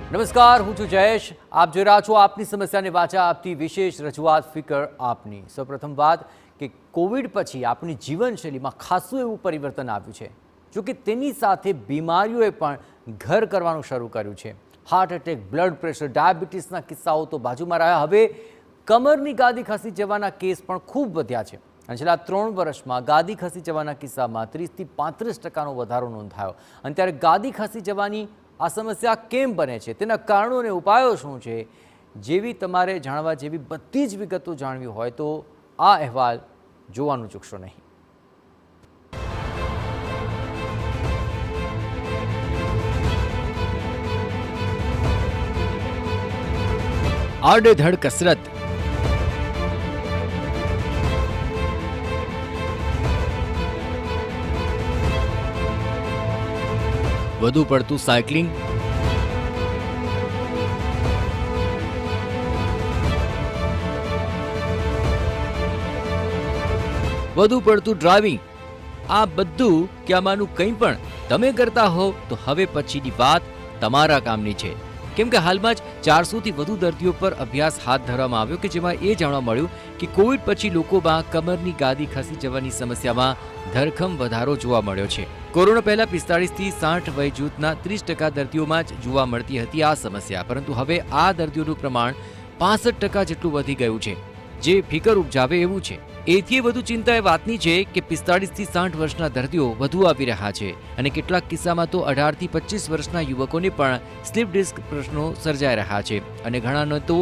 નમસ્કાર, હું છું જયેશ. આપ જોઈ રહ્યા છો આપની સમસ્યાને વાચા આપતી વિશેષ રજૂઆત ફિકર આપની. સૌપ્રથમ વાત કે કોવિડ પછી આપણી જીવનશૈલીમાં ખાસું એવું પરિવર્તન આવ્યું છે. જોકે તેની સાથે બીમારીઓએ પણ ઘર કરવાનું શરૂ કર્યું છે. હાર્ટ એટેક, બ્લડ પ્રેશર, ડાયાબિટીસના કિસ્સાઓ તો બાજુમાં રહ્યા. હવે કમરની ગાદી ખસી જવાના કેસ પણ ખૂબ વધ્યા છે. અને છેલ્લા 3 વર્ષમાં ગાદી ખસી જવાના કિસ્સામાં 30 થી 35% વધારો નોંધાયો. અને ત્યારે ગાદી ખસી જવાની આ સમસ્યા કેમ બને છે, તેના કારણો અને ઉપાયો શું છે, જેવી તમારે જાણવા જેવી બધી જ વિગતો જાણવી હોય તો આ અહેવાલ જોવાનું ચૂકશો નહીં. આડેધડ કસરત, વધુ પડતું સાયકલિંગ, વધુ પડતું ડ્રાઇવિંગ, આ બધું કે આમાંનું કંઈ પણ તમે કરતા હો તો હવે પછીની વાત તમારા કામની છે. કેમ કે હાલમાં જ 400થી વધુ દર્દીઓ પર અભ્યાસ હાથ ધરવામાં આવ્યો કે જેમાં એ જાણવા મળ્યું કે કોવિડ પછી લોકોમાં કમરની ગાદી ખસી જવાની સમસ્યામાં ધરખમ વધારો જોવા મળ્યો છે. કોરોના પહેલા 45 થી 60 વય જૂથના 30% દર્દીઓમાં જ જોવા મળતી હતી આ સમસ્યા, પરંતુ હવે આ દર્દીઓનું પ્રમાણ 65% જેટલું વધી ગયું છે, જે ફિકર ઉપજાવે એવું છે. એથી વધુ ચિંતા એ વાતની છે કે 45 થી 60 વર્ષના દર્દીઓ વધુ આવી રહ્યા છે અને કેટલાક કિસ્સામાં તો 18 થી 25 વર્ષના યુવકોને પણ સ્લીપ ડિસ્ક પ્રશ્નો સર્જાઈ રહ્યા છે અને ઘણાને તો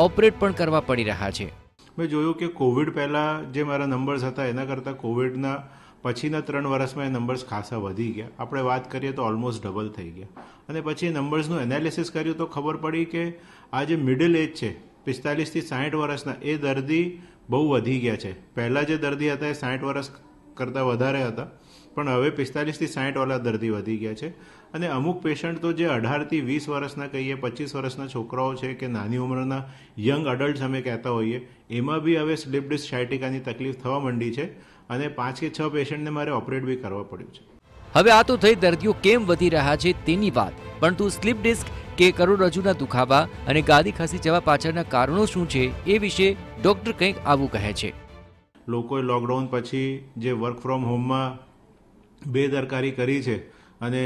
ઓપરેટ પણ કરવા પડી રહ્યા છે. મેં જોયું કે કોવિડ પહેલાં જે મારા નંબર્સ હતા એના કરતાં કોવિડના પછીના 3 વર્ષમાં એ નંબર્સ ખાસા વધી ગયા. આપણે વાત કરીએ તો ઓલમોસ્ટ ડબલ થઈ ગયા. અને પછી એ નંબર્સનું એનાલિસિસ કર્યું તો ખબર પડી કે આ જે મિડલ એજ છે 45 થી 60 વર્ષના એ દર્દી બહુ વધી ગયા છે. પહેલાં જે દર્દી હતા એ 60 વર્ષ કરતાં વધારે હતા, પણ હવે 45 થી 60 વાળા દર્દી વધી ગયા છે. અને અમુક પેશન્ટ તો જે 18 થી 20 વર્ષના કહીએ, 25 વર્ષના છોકરાઓ છે કે નાની ઉંમરના યંગ અડલ્ટ્સ અમે કહેતા હોઈએ, એમાં બી હવે સ્લીપ ડિસ્ક સાયટિકાની તકલીફ થવા માંડી છે અને 5 કે 6 પેશન્ટને મારે ઓપરેટ બી કરવા પડ્યું છે. હવે આ તો થઈ દર્દીઓ કેમ વધી રહ્યા છે તેની વાત, પરંતુ સ્લીપ ડિસ્ક કે કરોડરજ્જુના દુખાવા અને ગાદી ખસી જવા પાછળના કારણો શું છે એ વિશે ડોક્ટર કંઈક આવું કહે છે. લોકોએ લોકડાઉન પછી જે વર્ક ફ્રોમ હોમમાં બેદરકારી કરી છે અને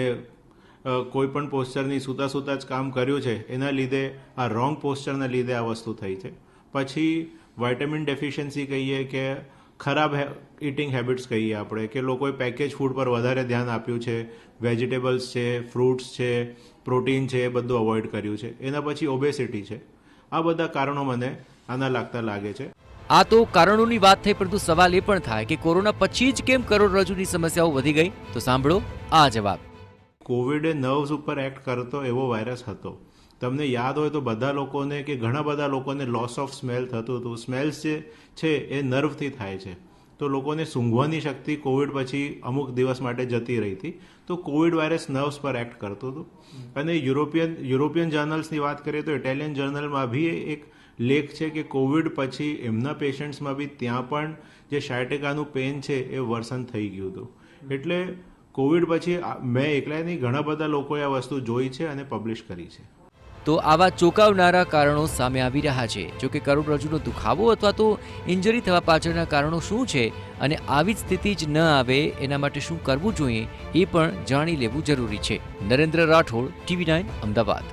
કોઈ પણ પોસ્ચરની સૂતા સૂતા જ કામ કર્યું છે, એના લીધે આ રોંગ પોસ્ચરના લીધે આ વસ્તુ થઈ છે. પછી વાઇટામિન ડેફિશિયન્સી કહીએ કે ખરાબ ઇટિંગ હેબિટ્સ કહીએ આપણે, કે લોકોએ પેકેજ ફૂડ પર વધારે ધ્યાન આપ્યું છે, વેજીટેબલ્સ છે, ફ્રૂટ્સ છે, પ્રોટીન છે, એ બધું અવોઇડ કર્યું છે. એના પછી ઓબેસિટી છે. આ બધા કારણો મને આના લાગતા લાગે છે. આ તો કારણોની વાત થઈ, પરંતુ સવાલ એ પણ થાય કે કોરોના પછી જ કેમ કરોડરજ્જુની સમસ્યાઓ વધી ગઈ? તો સાંભળો આ જવાબ. કોવિડે નર્વ્સ ઉપર એક્ટ કરતો એવો વાયરસ હતો. તમને યાદ હોય તો બધા લોકોને કે ઘણા બધા લોકોને લોસ ઓફ સ્મેલ થતું હતું. સ્મેલ્સ જે છે એ નર્વથી થાય છે, તો લોકોને સૂંઘવાની શક્તિ કોવિડ પછી અમુક દિવસ માટે જતી રહી હતી. તો કોવિડ વાયરસ નર્વ્સ પર એક્ટ કરતું હતું. અને યુરોપિયન જર્નલ્સની વાત કરીએ તો ઇટાલિયન જર્નલમાં બી એક લેખ છે કે કોવિડ પછી એમના પેશન્ટ્સમાં બી ત્યાં પણ જે સાયટિકાનું પેન છે એ વર્સન થઈ ગયું હતું. એટલે કોવિડ પછી મેં એકલા નહીં, ઘણા બધા લોકોએ આ વસ્તુ જોઈ છે અને પબ્લિશ કરી છે. તો આવા ચોંકાવનારા કારણો સામે આવી રહ્યા છે. જોકે કરોડરજ્જુનો દુખાવો અથવા તો ઇન્જરી થવા પાછળના કારણો શું છે અને આવી જ સ્થિતિ જ ન આવે એના માટે શું કરવું જોઈએ એ પણ જાણી લેવું જરૂરી છે. નરેન્દ્ર રાઠોડ, TV9 અમદાવાદ.